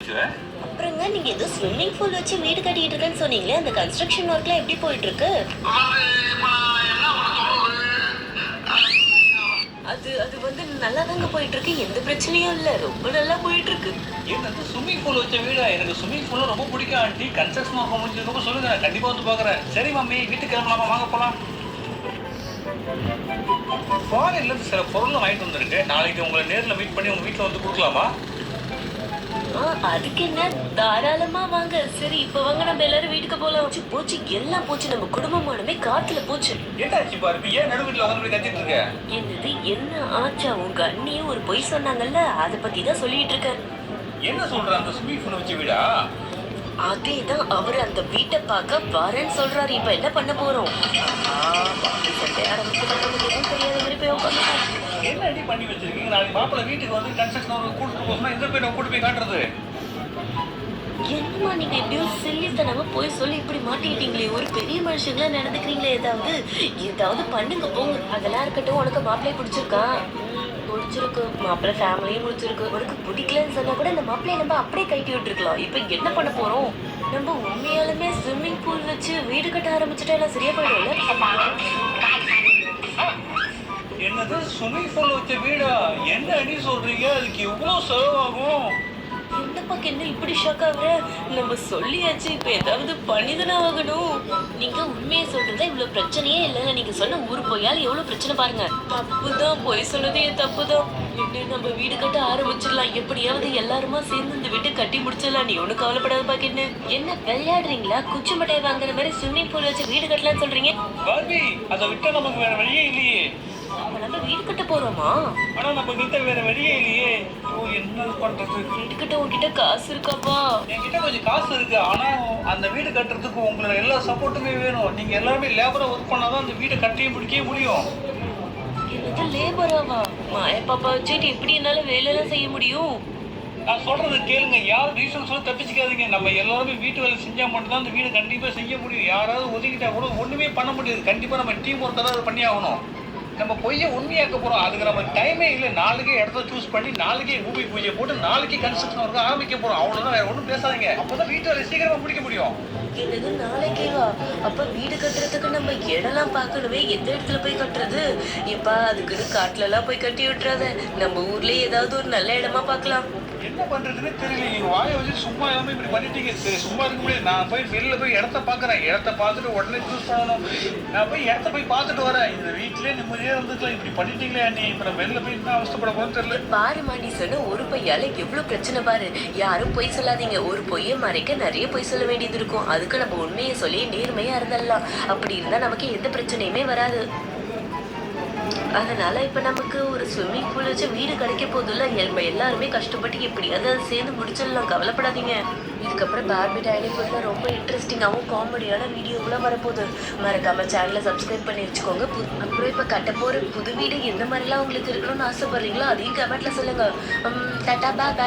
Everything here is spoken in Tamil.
வச்சுற? அப்புறங்க நீங்க ஏதோ ஸ்விம்மிங் பூல் வச்சு வீடு கட்டிட்டு இருக்கேன்னு சொன்னீங்களே, அந்த கன்ஸ்ட்ரக்ஷன் ஒர்க்லாம் எப்படி போயிட்டு இருக்கு? அது அது வந்து நல்லா தாங்க போயிட்டு இருக்கு, எந்த பிரச்சனையும் இல்ல, ரொம்ப நல்லா போயிட்டு இருக்கு. என்னது ஸ்விம்மிங் பூல் வச்ச வீடா? எனக்கு ஸ்விம்மிங் பூல் ரொம்ப பிடிக்கும் ஆண்டி. கன்ஸ்ட்ரக்ஷன் ஒர்க் முடிஞ்சதுக்கு சொல்லுங்க, நான் கண்டிப்பா வந்து பாக்குறேன். சரி மம்மி, வீட்டுக்கு கிளம்பலாமா? வாங்க போலாம். ஃபாரின்ல இருந்து சில பொருள் வாங்கிட்டு வந்திருக்கு. நாளைக்கு உங்களை நேர்ல மீட் பண்ணி உங்க வீட்டுல வந்து கொடுக்கலாமா? அதுக்கு என்ன, தாராளமா வாங்க. சரி இப்ப வாங்க, நம்ம எல்லாரும் வீட்டுக்கு போலாம். போச்சு எல்லாம் போச்சு, நம்ம குடும்பமானமே காத்துல போச்சு. என்னாச்சு பாரு, ஏன் நடு வீட்டுல வந்து கத்திட்டு இருக்க? என்னது என்ன ஆச்சா? உங்க அண்ணியும் ஒரு பொய் சொன்னாங்கல்ல, அதை பத்தி தான் சொல்லிட்டு இருக்கேன். என்ன சொல்ற? அந்த ஸ்விம்மிங் பூல் வச்ச வீடா? அதேதான், அவர் அந்த வீட்டை பார்க்க வரேன்னு சொல்றாரு. இப்ப என்ன பண்ண போறோம்? தெரியாத மாதிரி போய் உட்காந்துட்டோம். என்ன அடி பண்ணி வச்சிருக்கீங்க? நாளைக்கு மாப்பிள்ள வீட்டுக்கு வந்து கன்ஸ்ட்ரக்ஷன் ஒர்க் கூட்டு போனா இந்த போய் கூட்டு போய் காட்டுறது. என்னமா நீங்க எப்படியும் சில்லித்தனமா போய் சொல்லி இப்படி மாட்டிக்கிட்டீங்களே, ஒரு பெரிய மனுஷங்களா நடந்துக்கிறீங்களே. ஏதாவது பண்ணுங்க போங்க. அதெல்லாம் இருக்கட்டும், உனக்கு மாப்பிள்ளைய பிடிச்சிருக்கா? பிடிச்சிருக்கு, மாப்பிள்ளை ஃபேமிலியும் பிடிச்சிருக்கு. உனக்கு பிடிக்கலன்னு சொன்னா கூட இந்த மாப்பிள்ளைய நம்ம அப்படியே கட்டி விட்டுருக்கலாம். இப்ப என்ன பண்ண போறோம்? நம்ம உண்மையாலுமே ஸ்விம்மிங் பூல் வச்சு வீடு கட்ட ஆரம்பிச்சுட்டா எல்லாம் சரியா போயிடும்ல? என்னது ஸ்விம்மிங் பூல் வச்ச வீடா? என்ன அடி சொல்றீங்க? அதுக்கு எவ்வளவு செலவாகும்? என்னப்பா என்ன இப்படி ஷாக் ஆகுற? நம்ம சொல்லியாச்சு, இப்ப ஏதாவது பண்ணிதானே ஆகணும். நீங்க உண்மையை சொல்றதா இவ்வளவு பிரச்சனையே இல்லைன்னு நீங்க சொன்ன ஊரு போயால் எவ்வளவு பிரச்சனை பாருங்க. தப்புதான், போய் சொன்னதே தப்புதான். நம்ம வீடு கட்ட ஆரம்பிச்சிடலாம். எப்படியாவது எல்லாருமா சேர்ந்து இந்த வீட்டை கட்டி முடிச்சிடலாம். நீ ஒண்ணு கவலைப்படாத பாக்கின்னு. என்ன விளையாடுறீங்களா? குச்சி மட்டையை வாங்குற மாதிரி ஸ்விம்மிங் பூல் வச்சு வீடு கட்டலாம்னு சொல்றீங்க? பார்பி, அதை விட்டா நமக்கு வேற வழியே இல்லையே. நம்ம வீடு கட்ட போறோமா? ஆனா நம்ம கிட்ட வேற வழியே இல்லையே. என்ன பண்றது? வீடு கட்ட உங்ககிட்ட காசு இருக்காப்பா? என்கிட்ட கொஞ்சம் காசு இருக்கு, ஆனா அந்த வீடு கட்டுறதுக்கு உங்களோட எல்லா சப்போர்ட்டுமே வேணும். நீங்க எல்லாருமே லேபரா ஒர்க் பண்ணாதான் அந்த வீடை கட்டியே முடிக்கவே முடியும். என்னது லேபராவா? மாயா பாப்பா வச்சுட்டு எப்படி என்னால வேலையெல்லாம் செய்ய முடியும்? நான் சொல்றது கேளுங்க, யாரும் ரீசன் சொல்லி தப்பிச்சுக்காதீங்க. நம்ம எல்லாருமே வீட்டு வேலை செஞ்சா மட்டும்தான் அந்த வீடு கண்டிப்பா செய்ய முடியும். யாராவது ஒதுக்கிட்டா கூட ஒண்ணுமே பண்ண முடியாது. கண்டிப்பா நம்ம டீம் ஒர்க் தான் பண்ணி ஆகணும். நம்ம பொய்யை உண்மையாக்க போறோம், அதுக்கு நமக்கு டைமே இல்லை. நாளைக்கே இடத்த சூஸ் பண்ணி நாளைக்கே பூமி பூஜை போட்டு நாளைக்கு கன்ஸ்ட்ரக்ஷன் ஒர்க் ஆரம்பிக்க போறோம். அவ்வளவுதான், வேற ஒன்றும் பேசாதீங்க. அப்பதான் வீட்டு வேலை சீக்கிரமா முடிக்க முடியும். என்னது நாளைக்கேவா? அப்ப வீடு கட்டுறதுக்கு நம்ம இடம்லாம் பார்க்கணுமே, எந்த இடத்துல போய் கட்டுறது? எப்பா அதுக்குன்னு காட்டுல எல்லாம் போய் கட்டி விட்டுறாத. நம்ம ஊர்லயே ஏதாவது ஒரு நல்ல இடமா பார்க்கலாம். என்ன பண்றதுன்னு தெரியல. நீங்க வாயை வச்சு சும்மா எல்லாமே இப்படி பண்ணிட்டீங்க. சரி சும்மா இருக்க முடியாது. நான் போய் வெளில போய் இடத்த பாக்குறேன். இடத்த பார்த்துட்டு உடனே சூஸ் பண்ணணும். நான் போய் இடத்த போய் பார்த்துட்டு வரேன். இந்த வீட்லயே நிம்மதியா இருந்துக்கலாம். இப்படி பண்ணிட்டீங்களே அண்ணி. இப்ப நான் வெளில போய் என்ன அவஸ்தப்பட போறேன்னு தெரியல. பாரு மாண்டி, சொன்ன ஒரு பொய்யால எவ்வளவு பிரச்சனை பாரு. யாரும் பொய் சொல்லாதீங்க. ஒரு பொய்யை மறைக்க நிறைய பொய் சொல்ல வேண்டியது இருக்கும். அதுக்கு நம்ம உண்மையை சொல்லி நேர்மையா இருந்துடலாம். அப்படி இருந்தா நமக்கு எந்த பிரச்சனையுமே வராது. அதனால இப்ப நமக்கு ஒரு ஸ்விம்மிங் பூல் வச்சு வீடு கிடைக்க போதில்ல. எல்லாருமே கஷ்டப்பட்டு எப்படியாவது அதை சேர்ந்து முடிச்சிடலாம், கவலைப்படாதீங்க. இதுக்கப்புறம் பார்பி டைனி பூல்ல ரொம்ப இன்ட்ரெஸ்டிங்காகவும் காமெடியான வீடியோக்குள்ள வரப்போகுது. மறக்காம சேனலை சப்ஸ்கிரைப் பண்ணி வச்சுக்கோங்க. அப்புறம் இப்ப கட்ட போற புது வீடு எந்த மாதிரிலாம் உங்களுக்கு இருக்கணும்னு ஆசைப்படுறீங்களோ அதையும் கமெண்ட்ல சொல்லுங்க. டாடா பாய்.